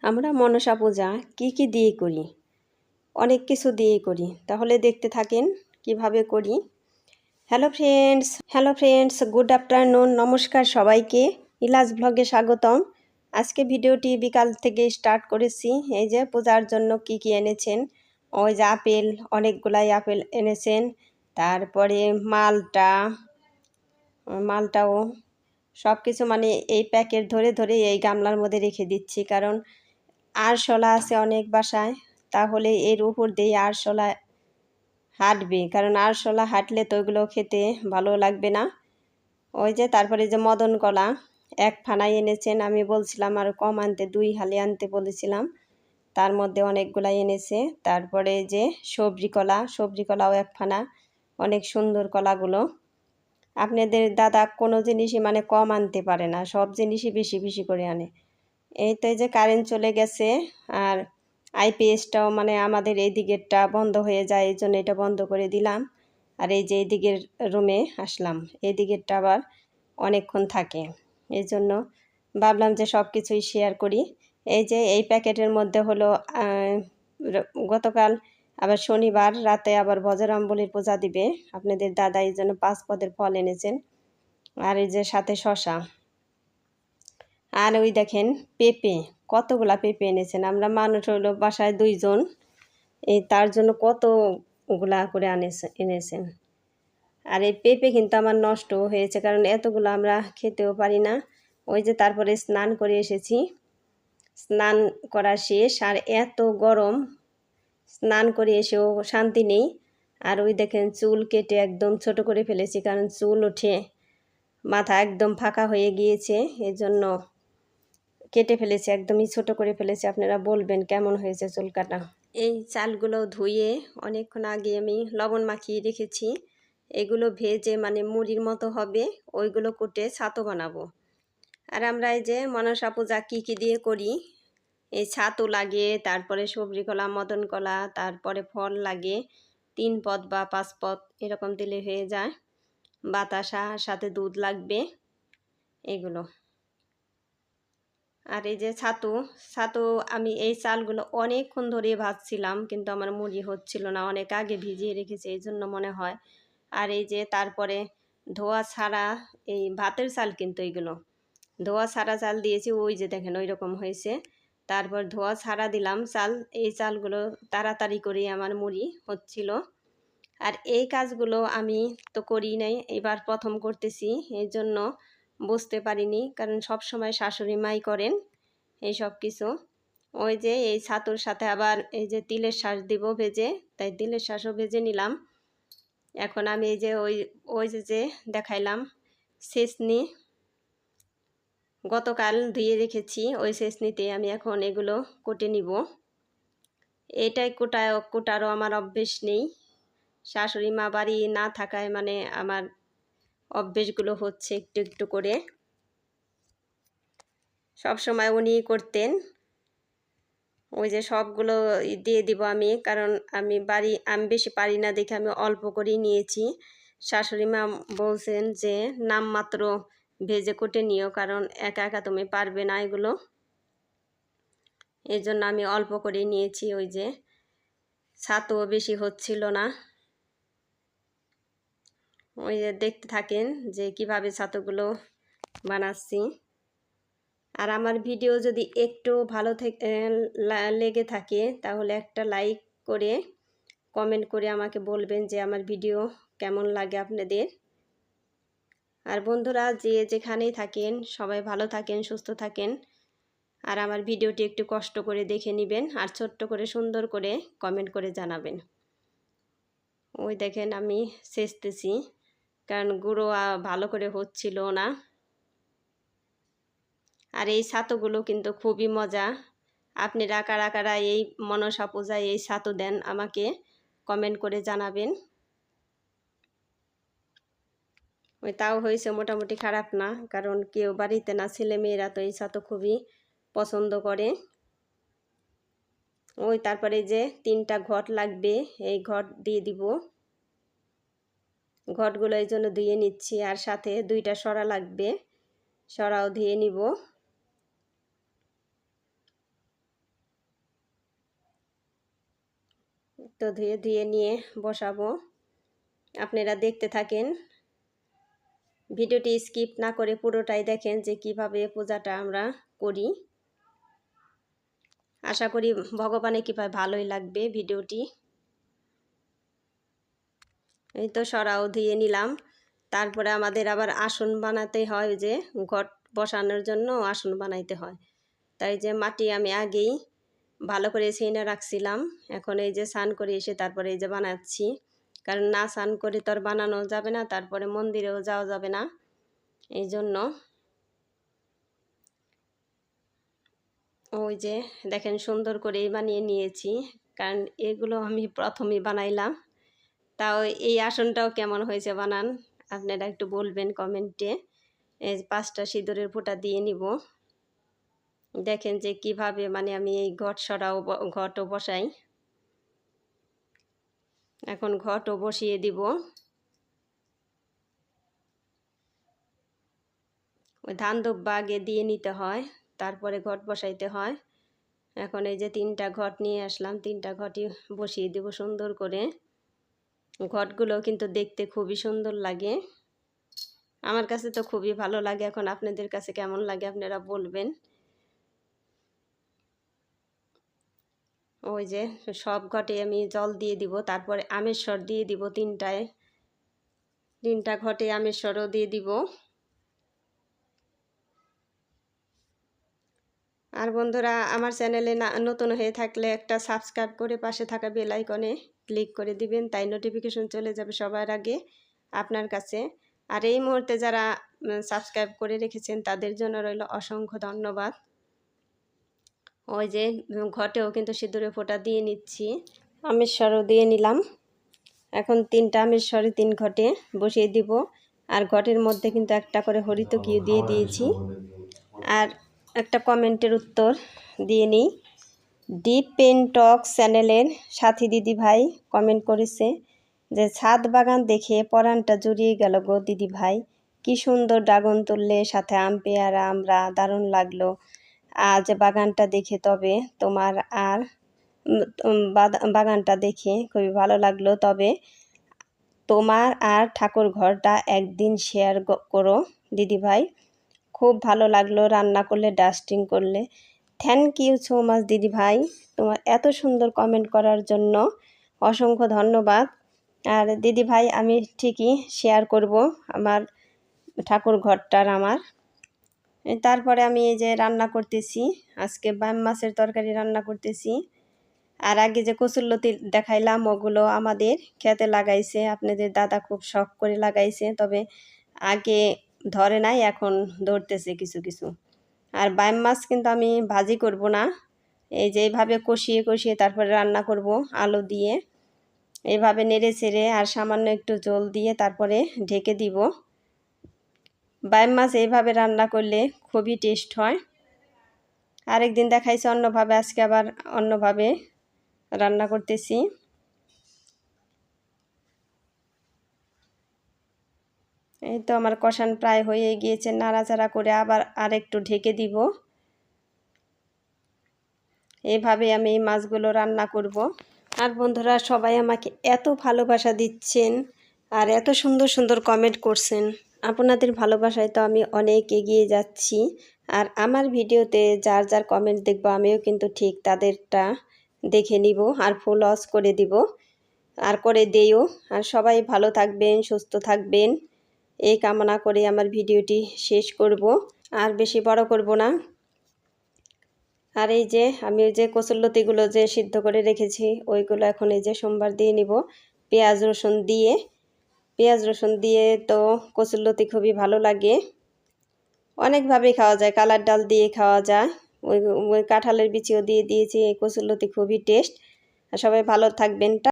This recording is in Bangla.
আমরা মনসা পূজা কি দিয়ে করি? অনেক কিছু দিয়েই করি। তাহলে দেখতে থাকেন কিভাবে করি। Hello friends, good afternoon. নমস্কার সবাইকে। ইলাজ ব্লগে স্বাগতম। আজকে ভিডিওটি বিকাল থেকে স্টার্ট করেছি। এই যে পূজার জন্য কি এনেছেন। ওই যে আপেল, অনেকগুলাই আপেল এনেছেন। তারপরে মালটাও সব কিছু মানে এই প্যাকেট ধরে ধরে এই গামলার মধ্যে রেখে দিচ্ছি, কারণ আরশোলা আছে অনেক বাসায়। তাহলে এর উপর দিয়ে আরশোলা হাঁটবে, কারণ আরশোলা হাঁটলে তো ওইগুলো খেতে ভালো লাগবে না। ওই যে তারপরে যে মদন কলা এক ফানাই এনেছেন। আমি বলছিলাম আর কম আনতে, 2 হালি আনতে বলেছিলাম, তার মধ্যে অনেকগুলাই এনেছে। তারপরে যে সবজি কলাও এক ফানা। অনেক সুন্দর কলাগুলো। আপনাদের দাদা কোনো জিনিসই মানে কম আনতে পারে না, সব জিনিসই বেশি বেশি করে আনে। এই তো এই যে কারেন্ট চলে গেছে, আর আইপিএসটাও মানে আমাদের এই দিকেরটা বন্ধ হয়ে যায়, এই জন্য এটা বন্ধ করে দিলাম। আর এই যে এই দিকের রুমে আসলাম, এই দিকেরটা আবার অনেকক্ষণ থাকে, এই জন্য ভাবলাম যে সব কিছুই শেয়ার করি। এই যে এই প্যাকেটের মধ্যে হলো গতকাল আবার শনিবার রাতে আবার বজরংবলীর পূজা দিবে আপনাদের দাদা, এই জন্য 5 পদের ফল এনেছেন। আর এই যে সাথে শশা, আর ওই দেখেন পেঁপে, কতগুলা পেঁপে এনেছেন। আমরা মানুষ হইলো বাসায় 2 জন, এই তার জন্য কতগুলা করে এনেছেন। আর এই পেঁপে কিন্তু আমার নষ্ট হয়েছে, কারণ এতগুলো আমরা খেতেও পারি না। ওই যে তারপরে স্নান করে এসেছি, স্নান করা শেষ, আর এত গরম, স্নান করে এসেও শান্তি নেই। আর ওই দেখেন চুল কেটে একদম ছোট করে ফেলেছি, কারণ চুল ওঠে, মাথা একদম ফাঁকা হয়ে গিয়েছে, এই জন্য কেটে ফেলেছি, একদমই ছোট করে ফেলেছি। আপনারা বলবেন কেমন হয়েছে চুল কাটা। এই চালগুলো ধুয়ে অনেকক্ষণ আগে আমি লবণ মাখিয়ে রেখেছি। এগুলো ভেজে মানে মুড়ির মতো হবে, ওইগুলো কুটে ছাতু বানাবো। আর আমরা এই যে মনসা পূজা কি দিয়ে করি, এই ছাতু লাগে, তারপরে সবজি কলা, মদন কলা, তারপরে ফল লাগে 3 পদ বা 5 পদ, এরকম দিলে হয়ে যায়। বাতাসা, সাথে দুধ লাগবে, এগুলো। আর এই যে ছাতু আমি এই চালগুলো অনেকক্ষণ ধরে ভাজছিলাম, কিন্তু আমার মুড়ি হচ্ছিল না, অনেক আগে ভিজিয়ে রেখেছি, এই জন্য মনে হয়। আর এই যে তারপরে ধোয়া ছাড়া এই ভাতের চাল, কিন্তু এইগুলো ধোয়া ছাড়া চাল দিয়েছি, ওই যে দেখেন ওই রকম হয়েছে। তারপর ধোয়া ছাড়া দিলাম চাল, এই চালগুলো তাড়াতাড়ি করে আমার মুড়ি হচ্ছিল। আর এই কাজগুলো আমি তো করি নাই, এবার প্রথম করতেছি, এই জন্য বুঝতে পারিনি, কারণ সব সময় শাশুড়ি মাই করেন এই সব কিছু। ওই যে এই ছাতুর সাথে আবার এই যে তিলের শাঁস দিব ভেজে, তাই তিলের শাঁসও ভেজে নিলাম। এখন আমি এই যে ওই যে দেখাইলাম ছেঁচনি, গতকাল ধুয়ে রেখেছি, ওই ছেঁচনিতে আমি এখন এগুলো কুটে নিব। এটাই কোটারও আমার অভ্যেস নেই, শাশুড়ি মা বাড়ি না থাকায় মানে আমার অভ্যেসগুলো হচ্ছে একটু একটু করে। সব সময় উনি করতেন। ওই যে সবগুলো দিয়ে দিব আমি, কারণ আমি বেশি পারি না দেখে আমি অল্প করেই নিয়েছি। শাশুড়ি মা বলছেন যে নামমাত্র ভেজে কুটে নিও, কারণ একা একা তুমি পারবে না এগুলো, এই জন্য আমি অল্প করেই নিয়েছি। ওই যে ছাতুও বেশি হচ্ছিল না। ওই যে দেখতে থাকেন যে কিভাবে ছাতুগুলো বানাচ্ছি। আর আমার ভিডিও যদি একটু ভালো লেগে থাকে, তাহলে একটা লাইক করে কমেন্ট করে আমাকে বলবেন যে আমার ভিডিও কেমন লাগে আপনাদের। আর বন্ধুরা যে যেখানেই থাকেন সবাই ভালো থাকেন, সুস্থ থাকেন। আর আমার ভিডিওটি একটু কষ্ট করে দেখে নেবেন, আর ছোট্ট করে সুন্দর করে কমেন্ট করে জানাবেন। ওই দেখেন আমি ছেঁচতেছি, কারণ গুঁড়ো ভালো করে হচ্ছিল না। আর এই ছাতুগুলো কিন্তু খুবই মজা। আপনারা কারা কারা এই মনসা পূজায় এই ছাতু দেন আমাকে কমেন্ট করে জানাবেন। ওই তাও হয়েছে মোটামুটি, খারাপ না, কারণ কেউ বাড়িতে না, ছেলে মেয়েরা তো এই ছাতু খুবই পছন্দ করে। ওই তারপরে যে 3টা ঘট লাগবে, এই ঘট দিয়ে দিব। ঘটগুলো এই জন্য ধুয়ে নিচ্ছি, আর সাথে 2টা সরা লাগবে, সরাও ধুয়ে নিব। তো ধুয়ে ধুয়ে নিয়ে বসাবো। আপনারা দেখতে থাকেন, ভিডিওটি স্কিপ না করে পুরোটাই দেখেন যে কিভাবে পূজাটা আমরা করি। আশা করি ভগবানের কৃপায় ভালোই লাগবে ভিডিওটি। এই তো সরাও ধুয়ে নিলাম। তারপরে আমাদের আবার আসন বানাতে হয়, যে ঘট বসানোর জন্য আসন বানাইতে হয়। তাই যে মাটি আমি আগেই ভালো করে ছেনে রাখছিলাম। এখন এই যে স্নান করে এসে তারপরে এই যে বানাচ্ছি, কারণ না স্নান করে তো আর বানানো যাবে না, তারপরে মন্দিরেও যাওয়া যাবে না। এই জন্য ওই যে দেখেন সুন্দর করেই বানিয়ে নিয়েছি, কারণ এগুলো আমি প্রথমেই বানাইলাম। তাও এই আসনটাও কেমন হয়েছে বানান আপনারা একটু বলবেন কমেন্টে। এই 5টা সিঁদুরের ফোঁটা দিয়ে নিব। দেখেন যে কিভাবে মানে আমি এই ঘটও বসাই। এখন ঘটও বসিয়ে দিব। ওই ধান দুব্বা আগে দিয়ে নিতে হয়, তারপরে ঘট বসাইতে হয়। এখন এই যে 3টা ঘট নিয়ে আসলাম, 3টা ঘটই বসিয়ে দেব সুন্দর করে। ঘটগুলো কিন্তু দেখতে খুবই সুন্দর লাগে, আমার কাছে তো খুবই ভালো লাগে। এখন আপনাদের কাছে কেমন লাগে আপনারা বলবেন। ওই যে সব ঘটে আমি জল দিয়ে দিব, তারপরে আমেশ্বর দিয়ে দিব। 3টা ঘটে আমেশ্বরও দিয়ে দিব। আর বন্ধুরা, আমার চ্যানেলে নতুন হয়ে থাকলে একটা সাবস্ক্রাইব করে পাশে থাকা বেল আইকনে ক্লিক করে দিবেন, তাই নোটিফিকেশন চলে যাবে সবার আগে আপনার কাছে। আর এই মুহূর্তে যারা সাবস্ক্রাইব করে রেখেছেন তাদের জন্য রইল অসংখ্য ধন্যবাদ। ওই যে ঘটেও কিন্তু সিঁদুরে ফোঁটা দিয়ে নিচ্ছি, আমেশ্বরও দিয়ে নিলাম। এখন 3টা আমেশ্বরে 3 ঘটে বসিয়ে দিব। আর ঘটের মধ্যে কিন্তু একটা করে হরিতকি দিয়ে দিয়েছি। আর একটা কমেন্টের উত্তর দিয়ে নিই। ডিপ পেন টক্স চ্যানেলের সাথী দিদি ভাই কমেন্ট করেছে যে ছাদ বাগান দেখে পরানটা জুড়িয়ে গেল গো দিদি ভাই, কি সুন্দর ড্রাগন তুললে, সাথে আম পেয়ারা আমরা, দারুণ লাগলো আজ বাগানটা দেখে। তবে তোমার আর বাগানটা দেখে খুবই ভালো লাগলো, তবে তোমার আর ঠাকুর ঘরটা একদিন শেয়ার করো দিদি ভাই, খুব ভালো লাগলো রান্না করলে, ডাস্টিং করলে। থ্যাংক ইউ সো মাচ দিদি ভাই, তোমার এত সুন্দর কমেন্ট করার জন্য অসংখ্য ধন্যবাদ। আর দিদি ভাই আমি ঠিকই শেয়ার করব আমার ঠাকুর ঘরটার আমার। তারপরে আমি এই যে রান্না করতেছি, আজকে বাইম মাছের তরকারি রান্না করতেছি। আর আগে যে কচুরলতি দেখাইলাম ওগুলো আমাদের খেতে লাগাইছে, আপনাদের দাদা খুব শখ করে লাগাইছে, তবে আগে ধরে নাই, এখন ধরতেছে কিছু কিছু। আর বাইম মাছ কিন্তু আমি ভাজি করব না, এই যে এইভাবে কষিয়ে কষিয়ে তারপরে রান্না করব আলু দিয়ে, এইভাবে নেড়ে ছেড়ে আর সামান্য একটু জল দিয়ে তারপরে ঢেকে দিব। বাইম মাছ এইভাবে রান্না করলে খুবই টেস্ট হয়। আরেকদিন দেখাইছে অন্যভাবে, আজকে আবার অন্যভাবে রান্না করতেছি। এই তো আমার কষান প্রায় হয়ে গিয়েছে, নাড়াচাড়া করে আবার আরেকটু ঢেকে দিব। এইভাবে আমি এই মাছগুলো রান্না করব। আর বন্ধুরা সবাই আমাকে এত ভালোবাসা দিচ্ছেন আর এত সুন্দর সুন্দর কমেন্ট করছেন, আপনাদের ভালোবাসায় তো আমি অনেক এগিয়ে যাচ্ছি। আর আমার ভিডিওতে যার যার কমেন্ট দেখব আমিও কিন্তু ঠিক তাদেরটা দেখে নিব আর ফলোয়ার্স করে দিব আর করে দেইও। আর সবাই ভালো থাকবেন, সুস্থ থাকবেন, এই কামনা করে আমার ভিডিওটি শেষ করব, আর বেশি বড় করব না। আর এই যে আমি ওই যে কচুরলতিগুলো যে সিদ্ধ করে রেখেছি ওইগুলো এখন এই যে সোমবার দিয়ে নিব পেঁয়াজ রসুন দিয়ে। তো কচুরলতি খুবই ভালো লাগে, অনেকভাবেই খাওয়া যায়, কালার ডাল দিয়ে খাওয়া যায়, ওই কাঁঠালের বিচিও দিয়ে দিয়েছি। এই কচুরলতি খুবই টেস্ট। আর সবাই ভালো থাকবেন।